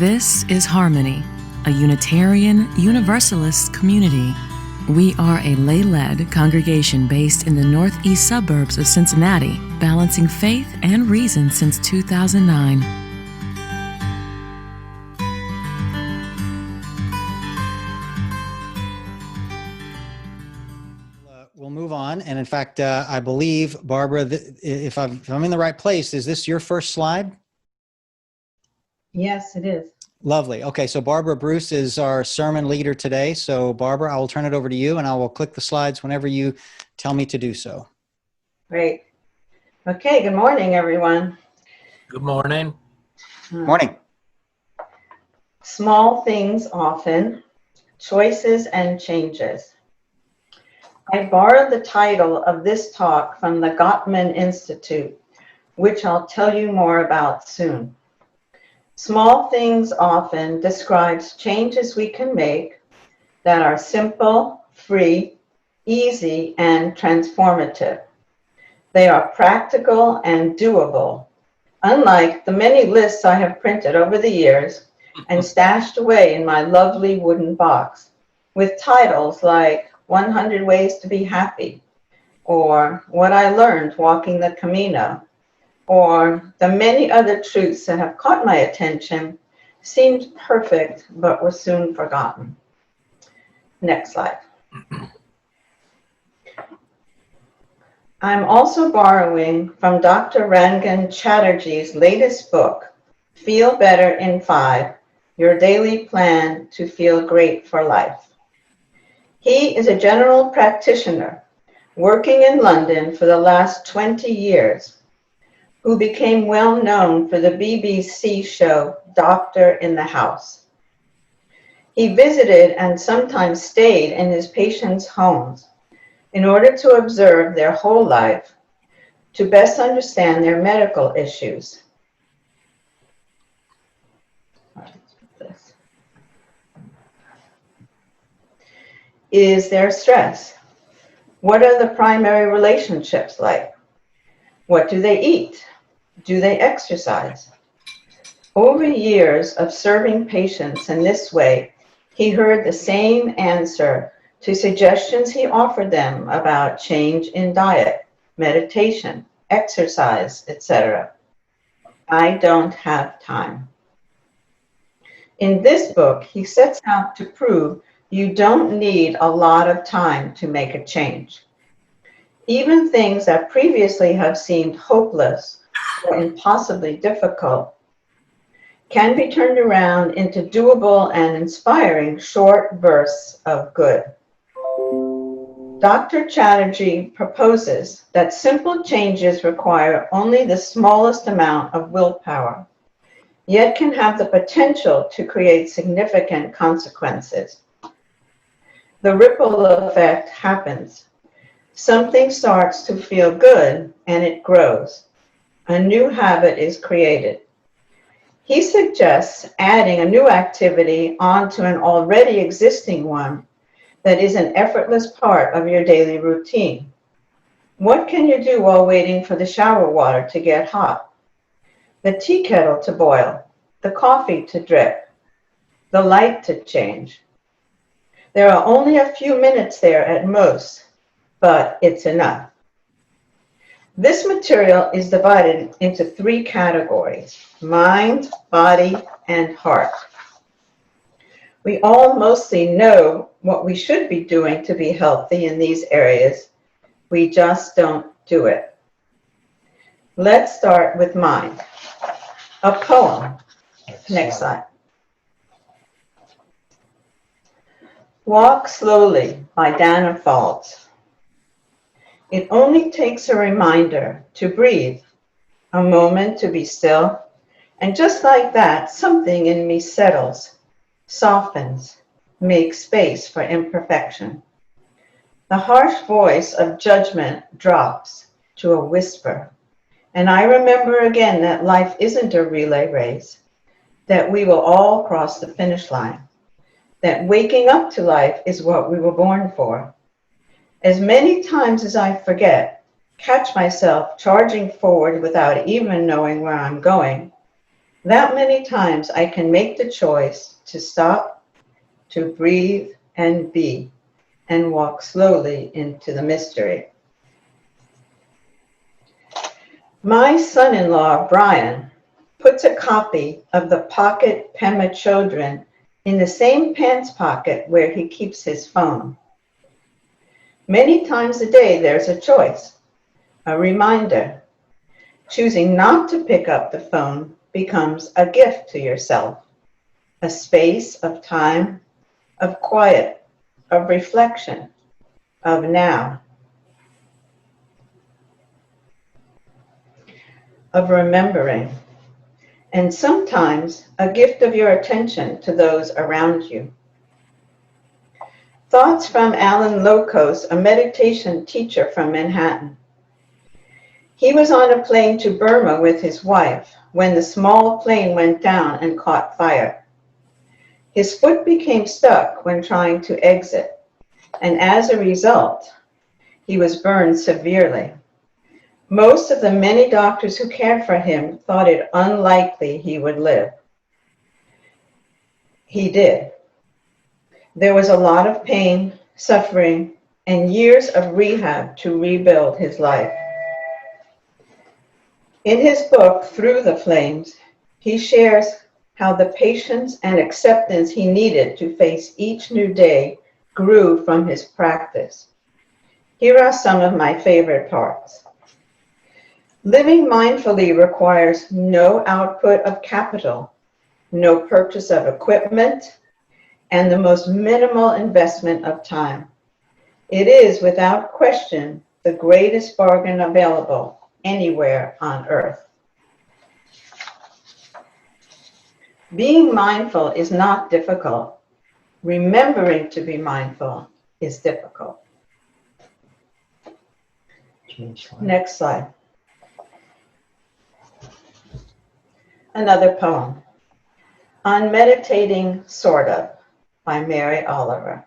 This is Harmony, a Unitarian Universalist community. We are a lay-led congregation based in the northeast suburbs of Cincinnati, balancing faith and reason since 2009. We'll move on. And in fact, I believe, Barbara, if I'm in the right place, is this your first slide? Yes, it is. Lovely. Okay, so Barbara Bruce is our sermon leader today. So Barbara, I will turn it over to you and I will click the slides whenever you tell me to do so. Great. Okay, good morning, everyone. Good morning. Morning. Small things often, choices and changes. I borrowed the title of this talk from the Gottman Institute, which I'll tell you more about soon. Small things often describes changes we can make that are simple, free, easy, and transformative. They are practical and doable, unlike the many lists I have printed over the years and stashed away in my lovely wooden box with titles like 100 Ways to Be Happy, or What I Learned Walking the Camino, or the many other truths that have caught my attention, seemed perfect but were soon forgotten. Next slide. I'm also borrowing from Dr. Rangan Chatterjee's latest book, Feel Better in 5, Your Daily Plan to Feel Great for Life. He is a general practitioner working in London for the last 20 years, who became well known for the BBC show Doctor in the House. He visited and sometimes stayed in his patients' homes in order to observe their whole life, to best understand their medical issues. Is there stress? What are the primary relationships like? What do they eat? Do they exercise? Over years of serving patients in this way, he heard the same answer to suggestions he offered them about change in diet, meditation, exercise, etc. I don't have time. In this book, he sets out to prove you don't need a lot of time to make a change. Even things that previously have seemed hopeless or impossibly difficult can be turned around into doable and inspiring short bursts of good. Dr. Chatterjee proposes that simple changes require only the smallest amount of willpower, yet can have the potential to create significant consequences. The ripple effect happens. Something starts to feel good and it grows. A new habit is created. He suggests adding a new activity onto an already existing one that is an effortless part of your daily routine. What can you do while waiting for the shower water to get hot, the tea kettle to boil, the coffee to drip, the light to change? There are only a few minutes there at most, but it's enough. This material is divided into 3 categories: mind, body, and heart. We all mostly know what we should be doing to be healthy in these areas. We just don't do it. Let's start with mind. A poem. Next slide. Walk Slowly by Dana Falls. It only takes a reminder to breathe, a moment to be still, and just like that, something in me settles, softens, makes space for imperfection. The harsh voice of judgment drops to a whisper, and I remember again that life isn't a relay race, that we will all cross the finish line, that waking up to life is what we were born for. As many times as I catch myself charging forward without even knowing where I'm going, That many times I can make the choice to stop, to breathe and be, and walk slowly into the mystery. My son-in-law, Brian, puts a copy of the Pocket Pema Children in the same pants pocket where he keeps his phone. Many times a day, there's a choice, a reminder. Choosing not to pick up the phone becomes a gift to yourself, a space of time, of quiet, of reflection, of now, of remembering, and sometimes a gift of your attention to those around you. Thoughts from Allen Locos, a meditation teacher from Manhattan. He was on a plane to Burma with his wife when the small plane went down and caught fire. His foot became stuck when trying to exit, and as a result, he was burned severely. Most of the many doctors who cared for him thought it unlikely he would live. He did. There was a lot of pain, suffering, and years of rehab to rebuild his life. In his book, Through the Flames, he shares how the patience and acceptance he needed to face each new day grew from his practice. Here are some of my favorite parts. Living mindfully requires no output of capital, no purchase of equipment, and the most minimal investment of time. It is, without question, the greatest bargain available anywhere on earth. Being mindful is not difficult. Remembering to be mindful is difficult. Next slide. Another poem. On Meditating, Sort of, by Mary Oliver.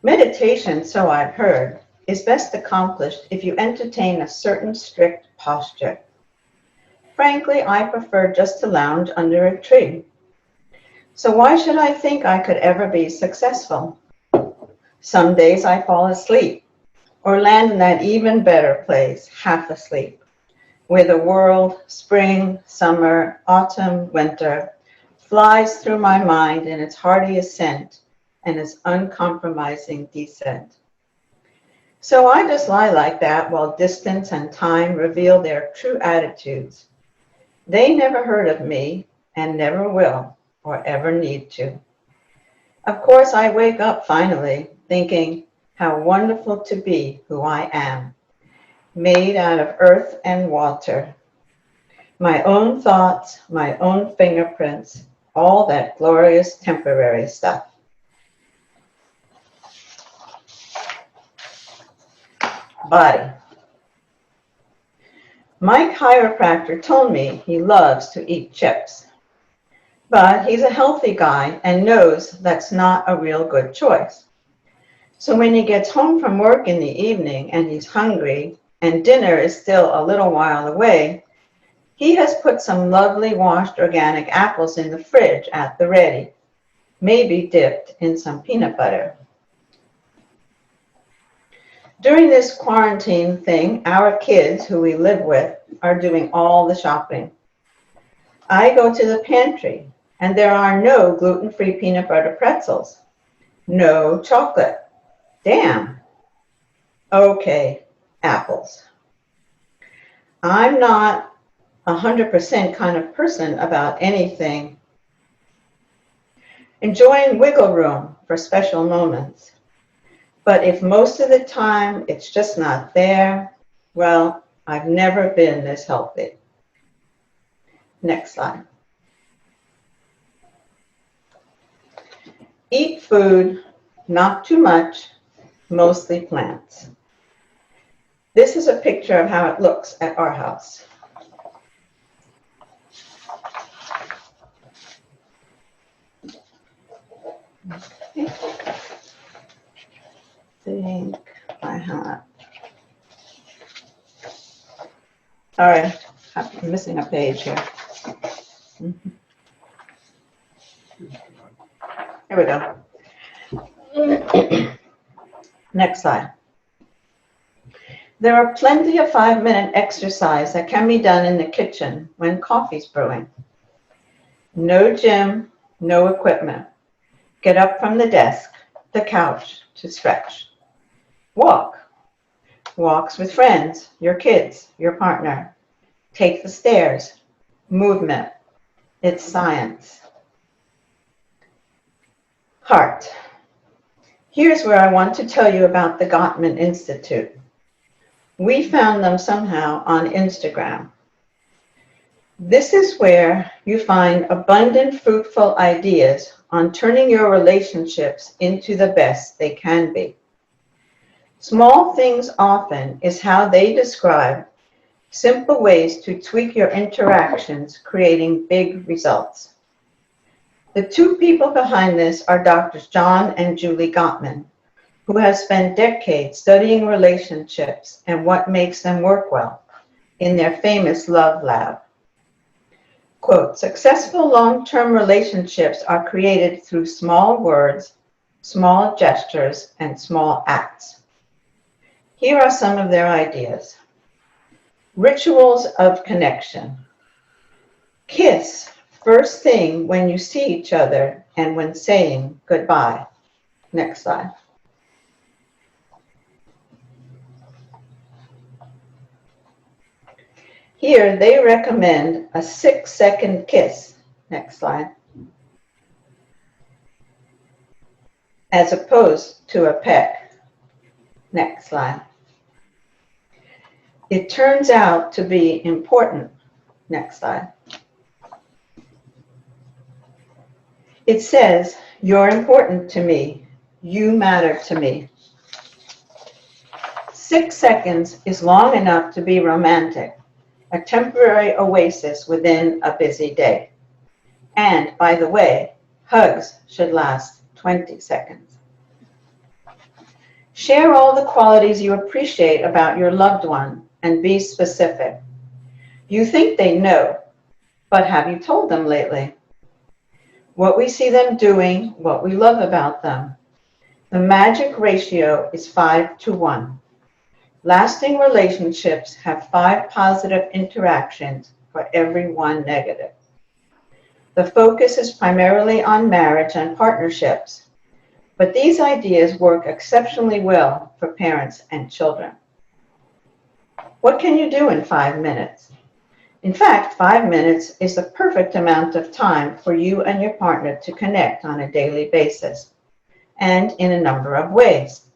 Meditation, so I've heard, is best accomplished if you entertain a certain strict posture. Frankly, I prefer just to lounge under a tree. So why should I think I could ever be successful? Some days I fall asleep or land in that even better place, half asleep, where the world, spring, summer, autumn, winter, flies through my mind in its hearty ascent and its uncompromising descent. So I just lie like that while distance and time reveal their true attitudes. They never heard of me and never will or ever need to. Of course, I wake up finally thinking how wonderful to be who I am, made out of earth and water. My own thoughts, my own fingerprints, all that glorious temporary stuff. Body. My chiropractor told me he loves to eat chips, but he's a healthy guy and knows that's not a real good choice. So when he gets home from work in the evening and he's hungry and dinner is still a little while away, he has put some lovely washed organic apples in the fridge at the ready, maybe dipped in some peanut butter. During this quarantine thing, our kids, who we live with, are doing all the shopping. I go to the pantry, and there are no gluten-free peanut butter pretzels, no chocolate. Damn. Okay, apples. I'm not 100% kind of person about anything. Enjoying wiggle room for special moments. But if most of the time it's just not there, well, I've never been this healthy. Next slide. Eat food, not too much, mostly plants. This is a picture of how it looks at our house. Okay. I think I have. All right. I'm missing a page here. Here we go. Next slide. There are plenty of 5-minute exercise that can be done in the kitchen when coffee's brewing. No gym, no equipment. Get up from the desk, the couch to stretch. Walk. Walks with friends, your kids, your partner. Take the stairs. Movement. It's science. Heart. Here's where I want to tell you about the Gottman Institute. We found them somehow on Instagram. This is where you find abundant, fruitful ideas on turning your relationships into the best they can be. Small things often is how they describe simple ways to tweak your interactions, creating big results. The two people behind this are Drs. John and Julie Gottman, who have spent decades studying relationships and what makes them work well in their famous Love Lab. Quote, successful long-term relationships are created through small words, small gestures, and small acts. Here are some of their ideas. Rituals of connection. Kiss first thing when you see each other and when saying goodbye. Next slide. Here they recommend a 6-second kiss. Next slide. As opposed to a peck. Next slide. It turns out to be important. Next slide. It says, you're important to me. You matter to me. 6 seconds is long enough to be romantic, a temporary oasis within a busy day. And by the way, hugs should last 20 seconds. Share all the qualities you appreciate about your loved one and be specific. You think they know, but have you told them lately? What we see them doing, what we love about them. The magic ratio is 5-to-1. Lasting relationships have 5 positive interactions for every 1 negative. The focus is primarily on marriage and partnerships, but these ideas work exceptionally well for parents and children. What can you do in 5 minutes? In fact, 5 minutes is the perfect amount of time for you and your partner to connect on a daily basis, and in a number of ways.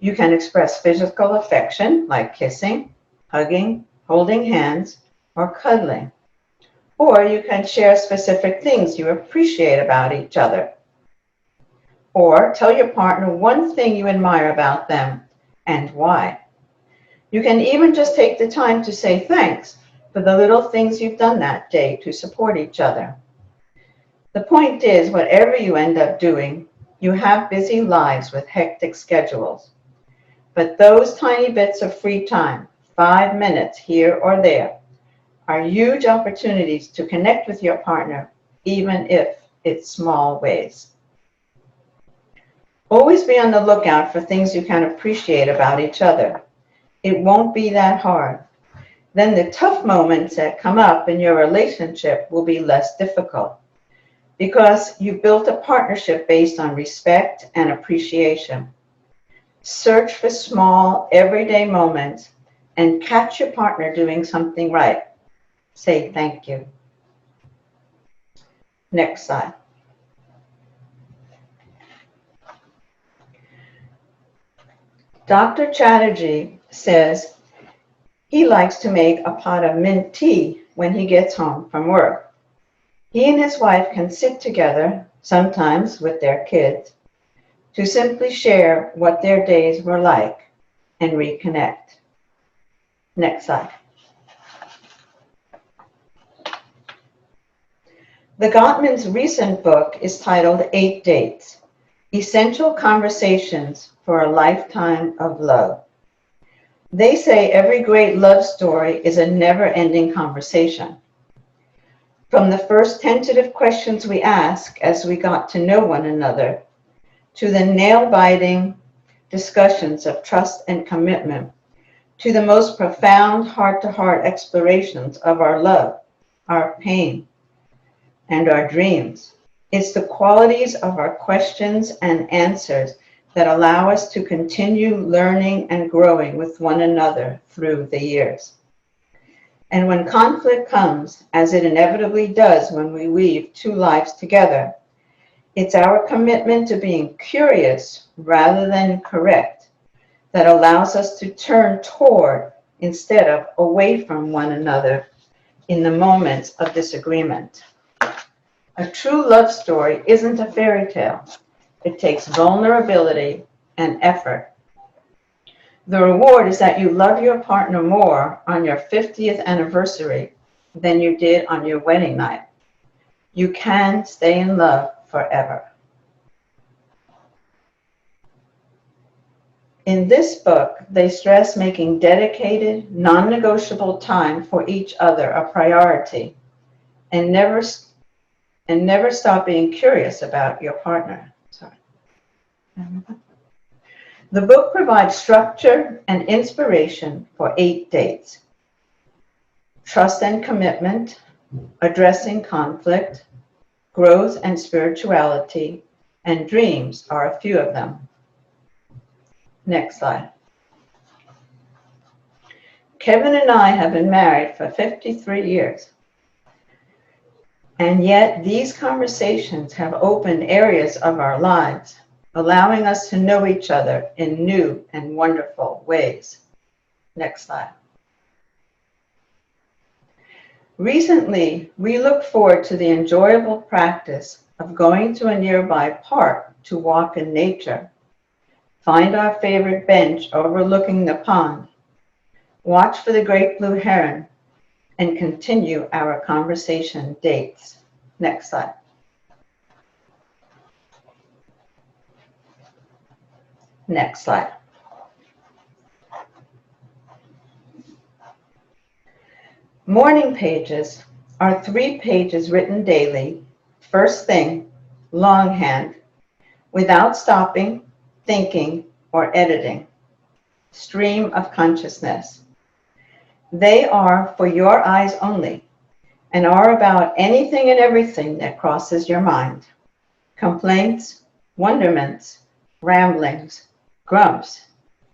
You can express physical affection like kissing, hugging, holding hands, or cuddling. Or you can share specific things you appreciate about each other. Or tell your partner one thing you admire about them and why. You can even just take the time to say thanks for the little things you've done that day to support each other. The point is, whatever you end up doing, you have busy lives with hectic schedules. But those tiny bits of free time, 5 minutes here or there, are huge opportunities to connect with your partner, even if it's small ways. Always be on the lookout for things you can appreciate about each other. It won't be that hard. Then the tough moments that come up in your relationship will be less difficult because you built a partnership based on respect and appreciation. Search for small, everyday moments and catch your partner doing something right. Say thank you. Next slide. Dr. Chatterjee says he likes to make a pot of mint tea when he gets home from work. He and his wife can sit together, sometimes with their kids, to simply share what their days were like and reconnect. Next slide. The Gottman's recent book is titled 8 Dates, Essential Conversations for a Lifetime of Love. They say every great love story is a never-ending conversation. From the first tentative questions we ask as we got to know one another, to the nail-biting discussions of trust and commitment, to the most profound heart-to-heart explorations of our love, our pain, and our dreams. It's the qualities of our questions and answers that allow us to continue learning and growing with one another through the years. And when conflict comes, as it inevitably does when we weave two lives together, it's our commitment to being curious rather than correct that allows us to turn toward instead of away from one another in the moments of disagreement. A true love story isn't a fairy tale. It takes vulnerability and effort. The reward is that you love your partner more on your 50th anniversary than you did on your wedding night. You can stay in love forever. In this book, they stress making dedicated, non-negotiable time for each other a priority and never stop being curious about your partner. The book provides structure and inspiration for 8 dates. Trust and commitment, addressing conflict, growth and spirituality, and dreams are a few of them. Next slide. Kevin and I have been married for 53 years. And yet these conversations have opened areas of our lives, allowing us to know each other in new and wonderful ways. Next slide. Recently, we looked forward to the enjoyable practice of going to a nearby park to walk in nature, find our favorite bench overlooking the pond, watch for the great blue heron, and continue our conversation dates. Next slide. Next slide. Morning pages are 3 pages written daily, first thing, longhand, without stopping, thinking, or editing. Stream of consciousness. They are for your eyes only and are about anything and everything that crosses your mind. Complaints, wonderments, ramblings, grumps,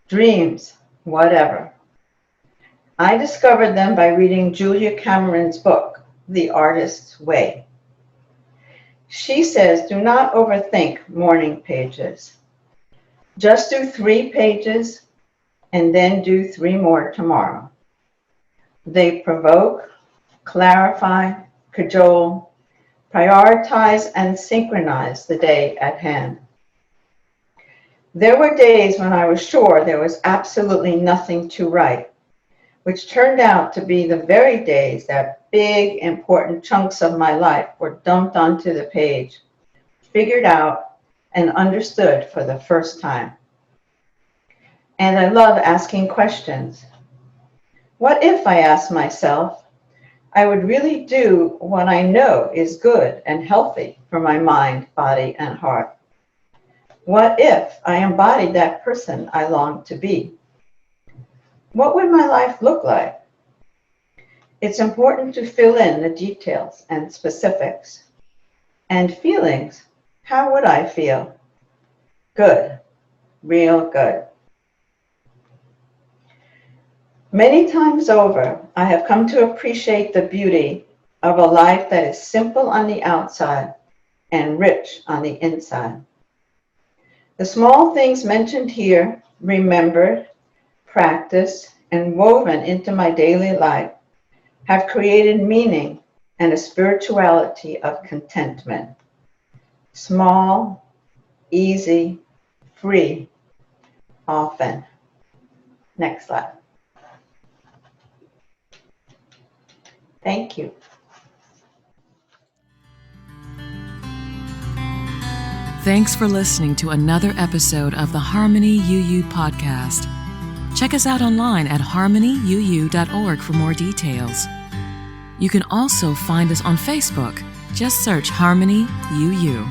dreams, whatever. I discovered them by reading Julia Cameron's book, The Artist's Way. She says, do not overthink morning pages. Just do 3 pages and then do 3 more tomorrow. They provoke, clarify, cajole, prioritize, and synchronize the day at hand. There were days when I was sure there was absolutely nothing to write, which turned out to be the very days that big, important chunks of my life were dumped onto the page, figured out, and understood for the first time. And I love asking questions. What if, I ask myself, I would really do what I know is good and healthy for my mind, body, and heart? What if I embodied that person I long to be? What would my life look like? It's important to fill in the details and specifics. And feelings, how would I feel? Good, real good. Many times over, I have come to appreciate the beauty of a life that is simple on the outside and rich on the inside. The small things mentioned here, remembered, practiced, and woven into my daily life have created meaning and a spirituality of contentment. Small, easy, free, often. Next slide. Thank you. Thanks for listening to another episode of the Harmony UU podcast. Check us out online at harmonyuu.org for more details. You can also find us on Facebook. Just search Harmony UU.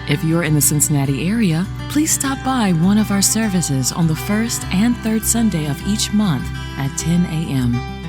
If you're in the Cincinnati area, please stop by one of our services on the first and third Sunday of each month at 10 a.m.